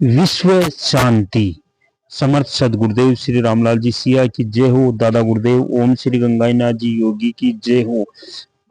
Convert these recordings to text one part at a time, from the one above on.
विश्व शांति। समर्थ सदगुरुदेव श्री रामलाल जी सिया की जय हो। दादा गुरुदेव ओम श्री गंगाईनाथ जी योगी की जय हो।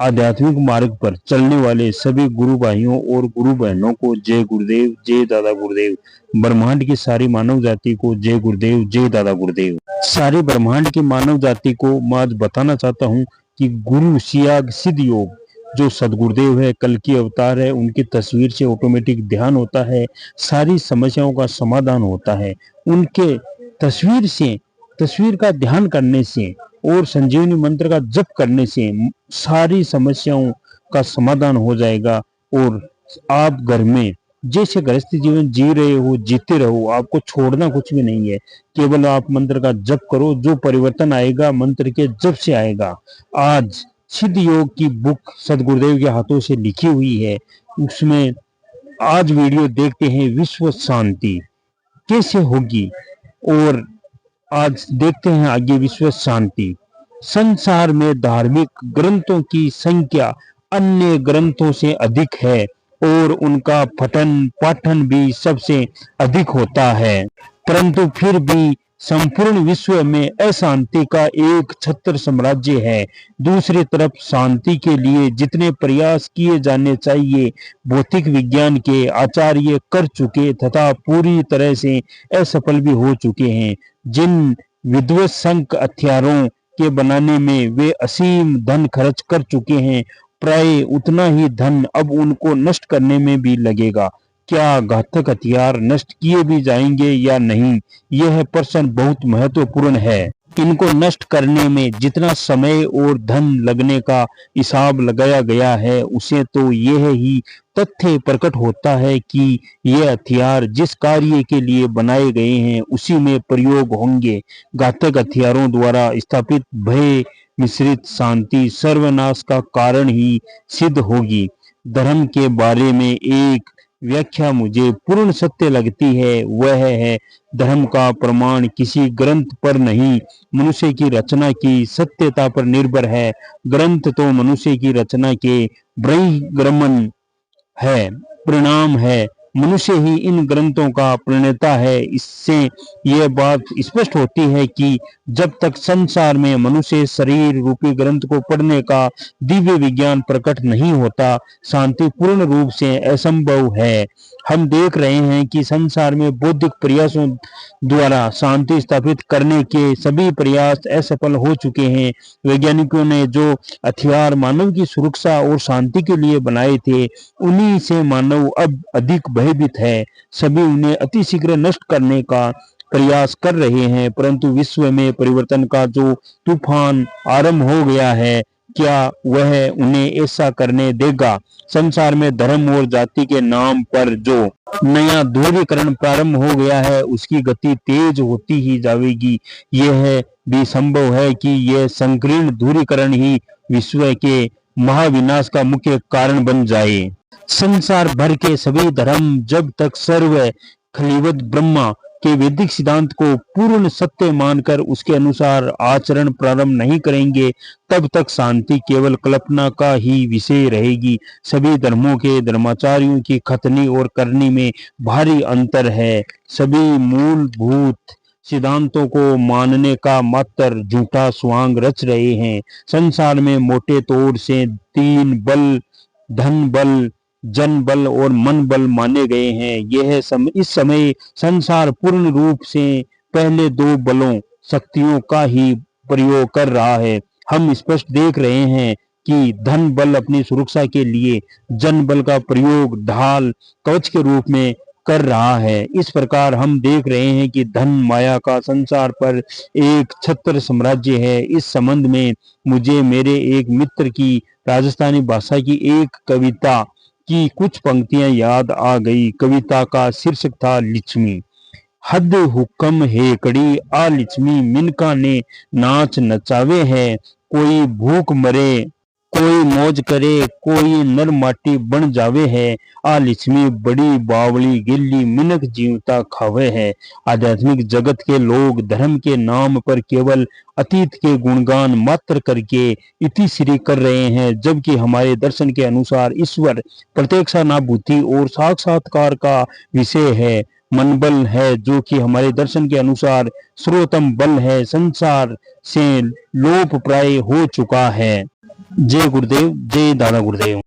आध्यात्मिक मार्ग पर चलने वाले सभी गुरु भाइयों और गुरु बहनों को जय गुरुदेव, जय दादा गुरुदेव। ब्रह्मांड की सारी मानव जाति को जय गुरुदेव, जय दादा गुरुदेव। सारे ब्रह्मांड की मानव जाति को मैं आज बताना चाहता हूँ कि गुरु सियाग सिद्ध योग जो सदगुरुदेव है, कल की अवतार है, उनकी तस्वीर से ऑटोमेटिक ध्यान होता है, सारी समस्याओं का समाधान होता है। उनके तस्वीर का ध्यान करने से और संजीवनी मंत्र का जप करने से सारी समस्याओं का समाधान हो जाएगा। और आप घर में जैसे गृहस्थी जीवन जी रहे हो, जीते रहो, आपको छोड़ना कुछ भी नहीं है। केवल आप मंत्र का जप करो, जो परिवर्तन आएगा मंत्र के जप से आएगा। आज सिद्ध योग की बुक सदगुरुदेव के हाथों से लिखी हुई है, उसमें आज वीडियो देखते हैं विश्व शांति कैसे होगी। और आज देखते हैं आगे विश्व शांति। संसार में धार्मिक ग्रंथों की संख्या अन्य ग्रंथों से अधिक है और उनका पठन पाठन भी सबसे अधिक होता है, परंतु फिर भी संपूर्ण विश्व में अशांति का एक छत्र साम्राज्य है। दूसरी तरफ शांति के लिए जितने प्रयास किए जाने चाहिए भौतिक विज्ञान के आचार्य कर चुके तथा पूरी तरह से असफल भी हो चुके हैं। जिन विध्वंसक हथियारों के बनाने में वे असीम धन खर्च कर चुके हैं, प्राय उतना ही धन अब उनको नष्ट करने में भी लगेगा। क्या घातक हथियार नष्ट किए भी जाएंगे या नहीं, यह प्रश्न बहुत महत्वपूर्ण है। इनको नष्ट करने में जितना समय और धन लगने का हिसाब लगाया गया है, उसे तो यह ही तथ्य प्रकट होता है कि ये हथियार जिस कार्य के लिए बनाए गए हैं उसी में प्रयोग होंगे। घातक हथियारों द्वारा स्थापित भय मिश्रित शांति सर्वनाश का कारण ही सिद्ध होगी। धर्म के बारे में एक व्याख्या मुझे पूर्ण सत्य लगती है, वह है धर्म का प्रमाण किसी ग्रंथ पर नहीं, मनुष्य की रचना की सत्यता पर निर्भर है। ग्रंथ तो मनुष्य की रचना के बहिर्गमन है, परिणाम है। मनुष्य ही इन ग्रंथों का प्रणेता है। इससे यह बात स्पष्ट होती है कि जब तक संसार में मनुष्य शरीर रूपी ग्रंथ को पढ़ने का दिव्य विज्ञान प्रकट नहीं होता, शांति पूर्ण रूप से असंभव है। हम देख रहे हैं कि संसार में बौद्धिक प्रयासों द्वारा शांति स्थापित करने के सभी प्रयास असफल हो चुके हैं। वैज्ञानिकों ने जो हथियार मानव की सुरक्षा और शांति के लिए बनाए थे, उन्हीं से मानव अब अधिक भयभीत है। सभी उन्हें अतिशीघ्र नष्ट करने का प्रयास कर रहे हैं, परंतु विश्व में परिवर्तन का जो तूफान आरंभ हो गया है, क्या वह उन्हें ऐसा करने देगा? संसार में धर्म और जाति के नाम पर जो नया ध्रुवीकरण प्रारंभ हो गया है, उसकी गति तेज होती ही जाएगी। यह भी संभव है कि यह संकीर्ण ध्रुवीकरण ही विश्व के महाविनाश का मुख्य कारण बन जाए। संसार भर के सभी धर्म जब तक सर्व खलिवत ब्रह्मा के वैदिक सिद्धांत को पूर्ण सत्य मानकर उसके अनुसार आचरण प्रारंभ नहीं करेंगे, तब तक शांति केवल कल्पना का ही विषय रहेगी। सभी धर्मों के धर्माचार्यों की खतनी और करनी में भारी अंतर है। सभी मूलभूत सिद्धांतों को मानने का मात्र झूठा स्वांग रच रहे हैं। संसार में मोटे तौर से तीन बल, धन बल, जन बल और मन बल माने गए हैं। इस समय संसार पूर्ण रूप से पहले दो बलों शक्तियों का ही प्रयोग कर रहा है। हम स्पष्ट देख रहे हैं कि धन बल अपनी सुरक्षा के लिए जन बल का प्रयोग ढाल कवच के रूप में कर रहा है। इस प्रकार हम देख रहे हैं कि धन माया का संसार पर एक छत्र साम्राज्य है। इस संबंध में मुझे मेरे एक मित्र की राजस्थानी भाषा की एक कविता की कुछ पंक्तियां याद आ गई। कविता का शीर्षक था लिच्छमी। हद हुक्म हेकड़ी आ लिच्छमी, मिनका ने नाच नचावे है। कोई भूख मरे, कोई मौज करे, कोई नर माटी बन जावे है। आ लिच्छमी बड़ी बावली गिल्ली, मिनक जीवता खावे है। आध्यात्मिक जगत के लोग धर्म के नाम पर केवल अतीत के गुणगान मात्र करके इतिश्री कर रहे हैं, जबकि हमारे दर्शन के अनुसार ईश्वर प्रत्यक्षानुभूति और साक्षात्कार का विषय है। मनबल है, जो कि हमारे दर्शन के अनुसार सर्वोत्तम बल है, संसार से लोप प्राय हो चुका है। जय गुरुदेव, जय दादा गुरुदेव।